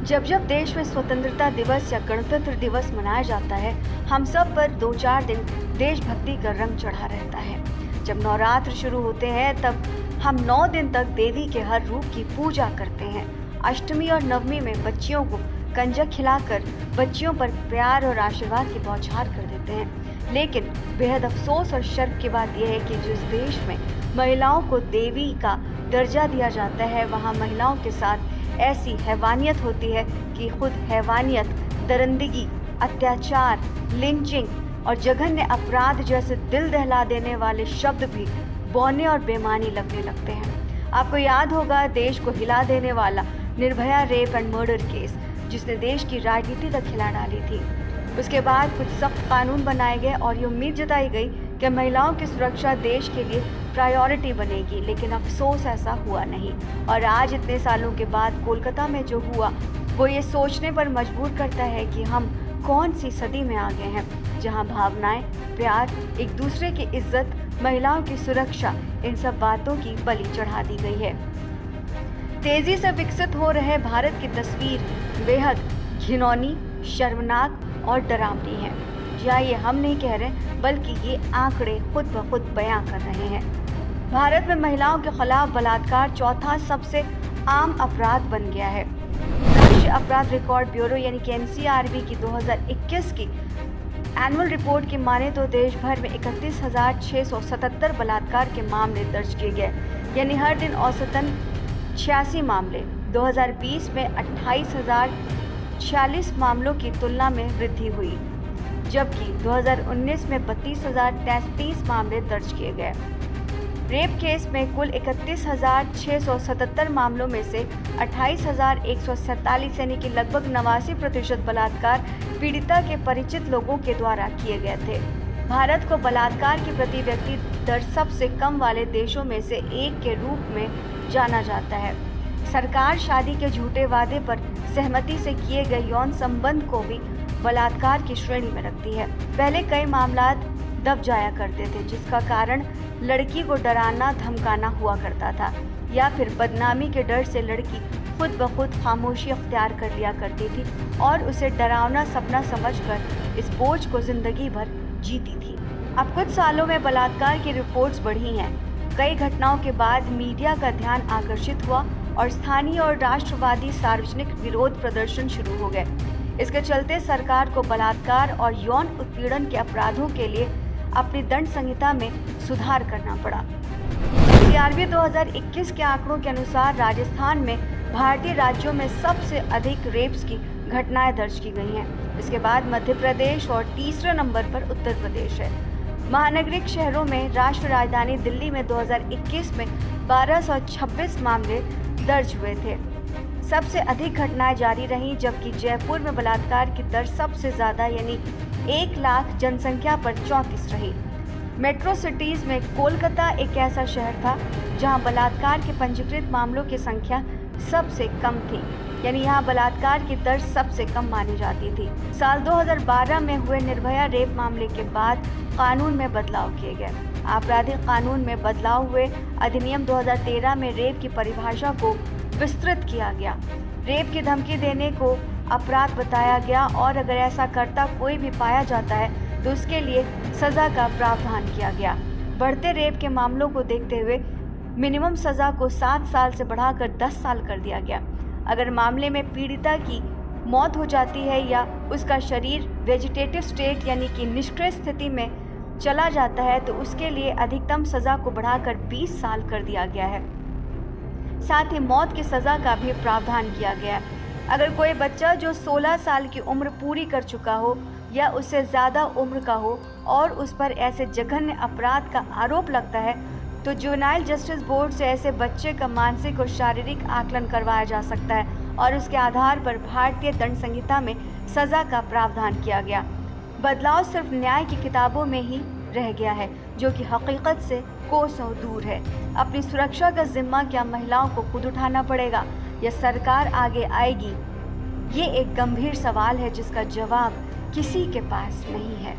जब जब देश में स्वतंत्रता दिवस या गणतंत्र दिवस मनाया जाता है, हम सब पर 2-4 दिन देशभक्ति का रंग चढ़ा रहता है। जब नवरात्र शुरू होते हैं तब हम 9 दिन तक देवी के हर रूप की पूजा करते हैं। अष्टमी और नवमी में बच्चियों को कंजक खिलाकर बच्चियों पर प्यार और आशीर्वाद की बौछार कर देते हैं। लेकिन बेहद अफसोस और शर्म की बात यह है कि जिस देश में महिलाओं को देवी का दर्जा दिया जाता है, वहाँ महिलाओं के साथ ऐसी हैवानियत होती है कि खुद हैवानियत, दरिंदगी, अत्याचार, लिंचिंग और जघन्य अपराध जैसे दिल दहला देने वाले शब्द भी बौने और बेमानी लगने लगते हैं। आपको याद होगा देश को हिला देने वाला Nirbhaya rape and murder case, जिसने देश की राजनीति तक हिला डाली थी। उसके बाद कुछ सख्त कानून बनाए गए और ये उम्मीद जताई गई कि महिलाओं की सुरक्षा देश के लिए प्रायोरिटी बनेगी, लेकिन अफसोस ऐसा हुआ नहीं। और आज इतने सालों के बाद कोलकाता में जो हुआ वो ये सोचने पर मजबूर करता है कि हम कौन सी सदी में आ गए हैं, जहां भावनाएं, प्यार, एक दूसरे की इज्जत, महिलाओं की सुरक्षा, इन सब बातों की बलि चढ़ा दी गई है। तेजी से विकसित हो रहे भारत की तस्वीर बेहद घिनौनी, शर्मनाक और डरावनी है। या ये हम नहीं कह रहे, बल्कि ये आंकड़े खुद ब खुद बयां कर रहे हैं। भारत में महिलाओं के खिलाफ बलात्कार चौथा सबसे आम अपराध बन गया है। राष्ट्रीय अपराध रिकॉर्ड ब्यूरो यानी कि एनसीआरबी की 2021 की एनुअल रिपोर्ट की माने तो देश भर में 31,677 बलात्कार के मामले दर्ज किए गए, यानी हर दिन औसतन 86 मामले। 2020 में 28,046 मामलों की तुलना में वृद्धि हुई, जबकि 2019 में 32,033 मामले दर्ज किए गए। रेप केस में कुल 31,677 मामलों में से 28,147 यानी कि लगभग 89% बलात्कार पीड़िता के परिचित लोगों के द्वारा किए गए थे। भारत को बलात्कार की प्रति व्यक्ति दर सबसे कम वाले देशों में से एक के रूप में जाना जाता है। सरकार शादी के झूठे वादे पर सहमति से किए गए यौन संबंध को भी बलात्कार की श्रेणी में रखती है। पहले कई मामला दब जाया करते थे, जिसका कारण लड़की को डराना धमकाना हुआ करता था, या फिर बदनामी के डर से लड़की खुद ब खुद खामोशी अख्तियार कर लिया करती थी और उसे डरावना सपना समझकर इस बोझ को जिंदगी भर जीती थी। अब कुछ सालों में बलात्कार की रिपोर्ट्स बढ़ी हैं। कई घटनाओं के बाद मीडिया का ध्यान आकर्षित हुआ और स्थानीय और राष्ट्रवादी सार्वजनिक विरोध प्रदर्शन शुरू हो गए। इसके चलते सरकार को बलात्कार और यौन उत्पीड़न के अपराधों के लिए अपनी दंड संहिता में सुधार करना पड़ा। एनसीआरबी 2021 के आंकड़ों के अनुसार राजस्थान में भारतीय राज्यों में सबसे अधिक रेप्स की घटनाएं दर्ज की गई हैं। इसके बाद मध्य प्रदेश और तीसरे नंबर पर उत्तर प्रदेश है। महानगरीय शहरों में राष्ट्रीय राजधानी दिल्ली में 2021 में 1226 मामले दर्ज हुए थे। सबसे अधिक घटनाएं जारी रहीं, जबकि जयपुर में बलात्कार की दर सबसे ज़्यादा यानी 1 लाख जनसंख्या पर 34 रही। मेट्रो सिटीज़ में कोलकाता एक ऐसा शहर था जहां बलात्कार के पंजीकृत मामलों की संख्या सबसे कम थी, यानी यहां बलात्कार की दर सबसे कम मानी जाती थी। साल 2012 में हुए निर्भया रेप मामले के बाद कानून में बदलाव किए गए। आपराधिक कानून में बदलाव हुए। अधिनियम 2013 में रेप की परिभाषा को विस्तृत किया गया। रेप की धमकी देने को अपराध बताया गया और अगर ऐसा करता कोई भी पाया जाता है तो उसके लिए सज़ा का प्रावधान किया गया। बढ़ते रेप के मामलों को देखते हुए मिनिमम सज़ा को 7 साल से बढ़ाकर 10 साल कर दिया गया। अगर मामले में पीड़िता की मौत हो जाती है या उसका शरीर वेजिटेटिव स्टेट यानी कि निष्क्रिय स्थिति में चला जाता है तो उसके लिए अधिकतम सज़ा को बढ़ाकर 20 साल कर दिया गया है। साथ ही मौत की सज़ा का भी प्रावधान किया गया है। अगर कोई बच्चा जो 16 साल की उम्र पूरी कर चुका हो या उससे ज़्यादा उम्र का हो और उस पर ऐसे जघन्य अपराध का आरोप लगता है तो जुवेनाइल जस्टिस बोर्ड से ऐसे बच्चे का मानसिक और शारीरिक आकलन करवाया जा सकता है और उसके आधार पर भारतीय दंड संहिता में सज़ा का प्रावधान किया गया। बदलाव सिर्फ न्याय की किताबों में ही रह गया है, जो कि हकीकत से कोसों दूर है। अपनी सुरक्षा का जिम्मा क्या महिलाओं को खुद उठाना पड़ेगा या सरकार आगे आएगी? ये एक गंभीर सवाल है जिसका जवाब किसी के पास नहीं है।